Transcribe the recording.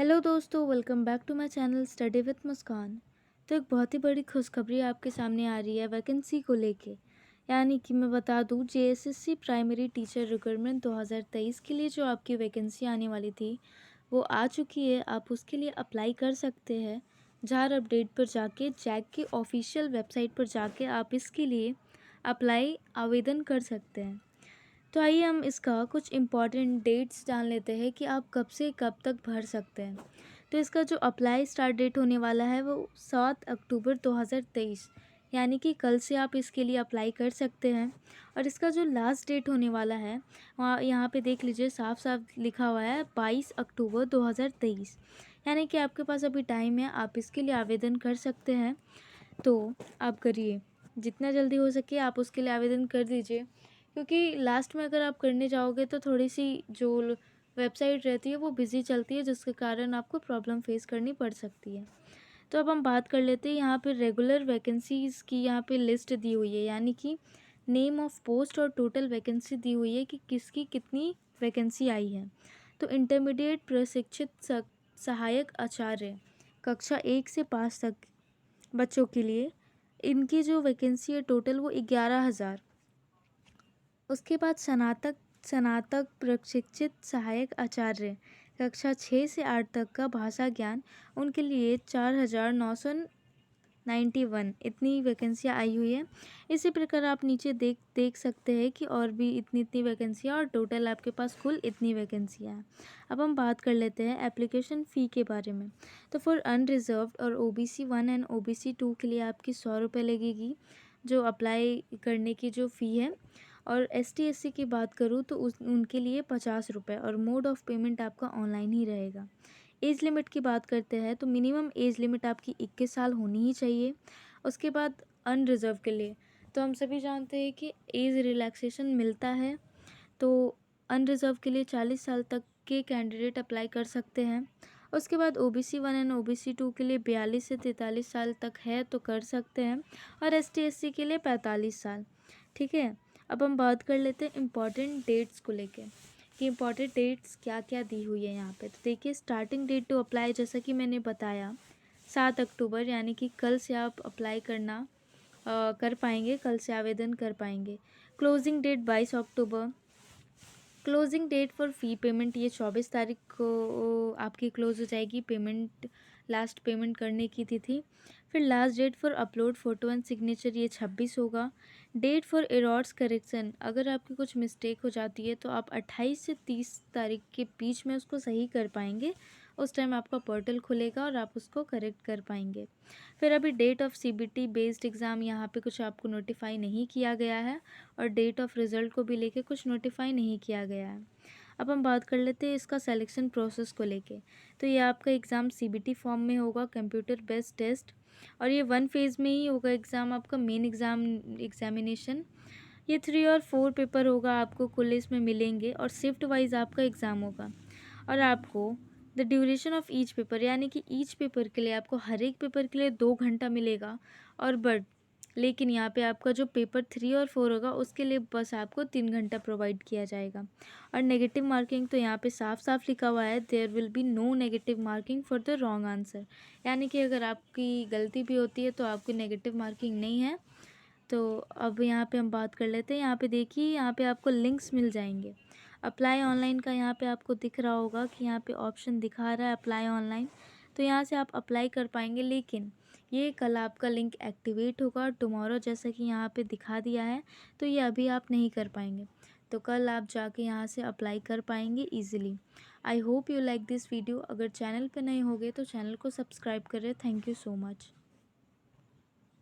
Hello दोस्तों, welcome back to my channel study with Muskan. तो एक बहुत ही बड़ी खुशखबरी आपके सामने आ रही है वैकेंसी को लेके। यानी कि मैं बता दूं, जेएसएससी प्राइमरी टीचर रिक्रूटमेंट 2023 के लिए जो आपकी वैकेंसी आने वाली थी वो आ चुकी है। आप उसके लिए अप्लाई कर सकते हैं। जार अपडेट पर जाके जैक की ऑफिशियल वेबसाइट पर जाके आप इसके लिए आवेदन कर सकते हैं। तो आइए हम इसका कुछ इम्पॉर्टेंट डेट्स जान लेते हैं कि आप कब से कब तक भर सकते हैं। तो इसका जो अप्लाई स्टार्ट डेट होने वाला है वो 7 अक्टूबर 2023, यानी कि कल से आप इसके लिए अप्लाई कर सकते हैं। और इसका जो लास्ट डेट होने वाला है वहाँ यहाँ पे देख लीजिए, साफ साफ लिखा हुआ है 22 अक्टूबर 2023, यानी कि आपके पास अभी टाइम है, आप इसके लिए आवेदन कर सकते हैं। तो आप करिए, जितना जल्दी हो सके आप उसके लिए आवेदन कर दीजिए, क्योंकि लास्ट में अगर आप करने जाओगे तो थोड़ी सी जो वेबसाइट रहती है वो बिज़ी चलती है, जिसके कारण आपको प्रॉब्लम फेस करनी पड़ सकती है। तो अब हम बात कर लेते हैं, यहाँ पे रेगुलर वैकेंसीज़ की यहाँ पे लिस्ट दी हुई है, यानी कि नेम ऑफ़ पोस्ट और टोटल वैकेंसी दी हुई है कि किसकी कितनी वैकेंसी आई है। तो इंटरमीडिएट प्रशिक्षित सहायक आचार्य कक्षा 1 से 5 तक बच्चों के लिए इनकी जो वैकेंसी है टोटल वो 11,000। उसके बाद स्नातक प्रशिक्षित सहायक आचार्य कक्षा 6 से 8 तक का भाषा ज्ञान, उनके लिए 4,991 इतनी वैकेंसियाँ आई हुई है। इसी प्रकार आप नीचे देख सकते हैं कि और भी इतनी इतनी वैकेंसियाँ, और टोटल आपके पास कुल इतनी वैकेंसियाँ हैं। अब हम बात कर लेते हैं एप्लीकेशन फ़ी के बारे में। तो फॉर अनरिजर्व्ड और OBC 1 एंड OBC 2 के लिए आपकी 100 रुपये लगेगी, जो अप्लाई करने की जो फ़ी है। और ST SC की बात करूँ तो उनके लिए 50 रुपये, और मोड ऑफ़ पेमेंट आपका ऑनलाइन ही रहेगा। एज लिमिट की बात करते हैं तो मिनिमम एज लिमिट आपकी 21 साल होनी ही चाहिए। उसके बाद अनरिज़र्व के लिए तो हम सभी जानते हैं कि एज रिलैक्सेशन मिलता है, तो अनरिज़र्व के लिए 40 साल तक के कैंडिडेट अप्लाई कर सकते हैं। उसके बाद OBC 1 एंड OBC 2 के लिए 42 से 43 साल तक है तो कर सकते हैं, और ST SC के लिए 45 साल। ठीक है, अब हम बात कर लेते हैं इम्पॉर्टेंट डेट्स को लेके कि इम्पॉर्टेंट डेट्स क्या क्या दी हुई है यहाँ पे। तो देखिए, स्टार्टिंग डेट टू अप्लाई जैसा कि मैंने बताया 7 अक्टूबर, यानी कि कल से आप अप्लाई कर पाएंगे, कल से आवेदन कर पाएंगे। क्लोजिंग डेट 22 अक्टूबर। Closing date for fee payment ये 24 तारीख को आपकी क्लोज़ हो जाएगी पेमेंट, लास्ट पेमेंट करने की तिथि। फिर last date for upload photo and signature ये 26 होगा। डेट फॉर एरर्स करेक्शन, अगर आपकी कुछ मिस्टेक हो जाती है तो आप 28 से 30 तारीख के बीच में उसको सही कर पाएंगे। उस टाइम आपका पोर्टल खुलेगा और आप उसको करेक्ट कर पाएंगे। फिर अभी date of CBT based exam यहाँ पे कुछ आपको नोटिफाई नहीं किया गया है, और डेट ऑफ़ रिज़ल्ट को भी लेके कुछ नोटिफाई नहीं किया गया है। अब हम बात कर लेते हैं इसका सिलेक्शन प्रोसेस को लेके। तो ये आपका एग्ज़ाम CBT फॉर्म में होगा, कंप्यूटर बेस्ड टेस्ट, और ये 1 फेज़ में ही होगा एग्ज़ाम आपका, मेन एग्ज़ामिनेशन। ये 3 और 4 पेपर होगा, आपको कुल इसमें मिलेंगे, और शिफ्ट वाइज आपका एग्ज़ाम होगा। और आपको the duration of each paper, यानी कि ईच पेपर के लिए आपको हर एक पेपर के लिए 2 घंटा मिलेगा। और लेकिन यहाँ पे आपका जो पेपर 3 और 4 होगा उसके लिए बस आपको 3 घंटा प्रोवाइड किया जाएगा। और नेगेटिव मार्किंग तो यहाँ पे साफ साफ लिखा हुआ है, there will be no negative marking for the wrong answer, यानी कि अगर आपकी गलती भी होती है तो आपकी नेगेटिव मार्किंग नहीं है। तो अब यहाँ पे हम बात कर लेते हैं। यहाँ पे देखिए, यहाँ पे आपको लिंक्स मिल जाएंगे। अप्लाई ऑनलाइन का यहाँ पे आपको दिख रहा होगा कि यहाँ पे ऑप्शन दिखा रहा है अप्लाई ऑनलाइन, तो यहाँ से आप अप्लाई कर पाएंगे। लेकिन ये कल आपका लिंक एक्टिवेट होगा, टुमारो जैसा कि यहाँ पे दिखा दिया है, तो ये अभी आप नहीं कर पाएंगे। तो कल आप जाके यहाँ से अप्लाई कर पाएंगे easily. I hope you like this video. अगर चैनल पे नए होगे तो चैनल को सब्सक्राइब करें। Thank you so much.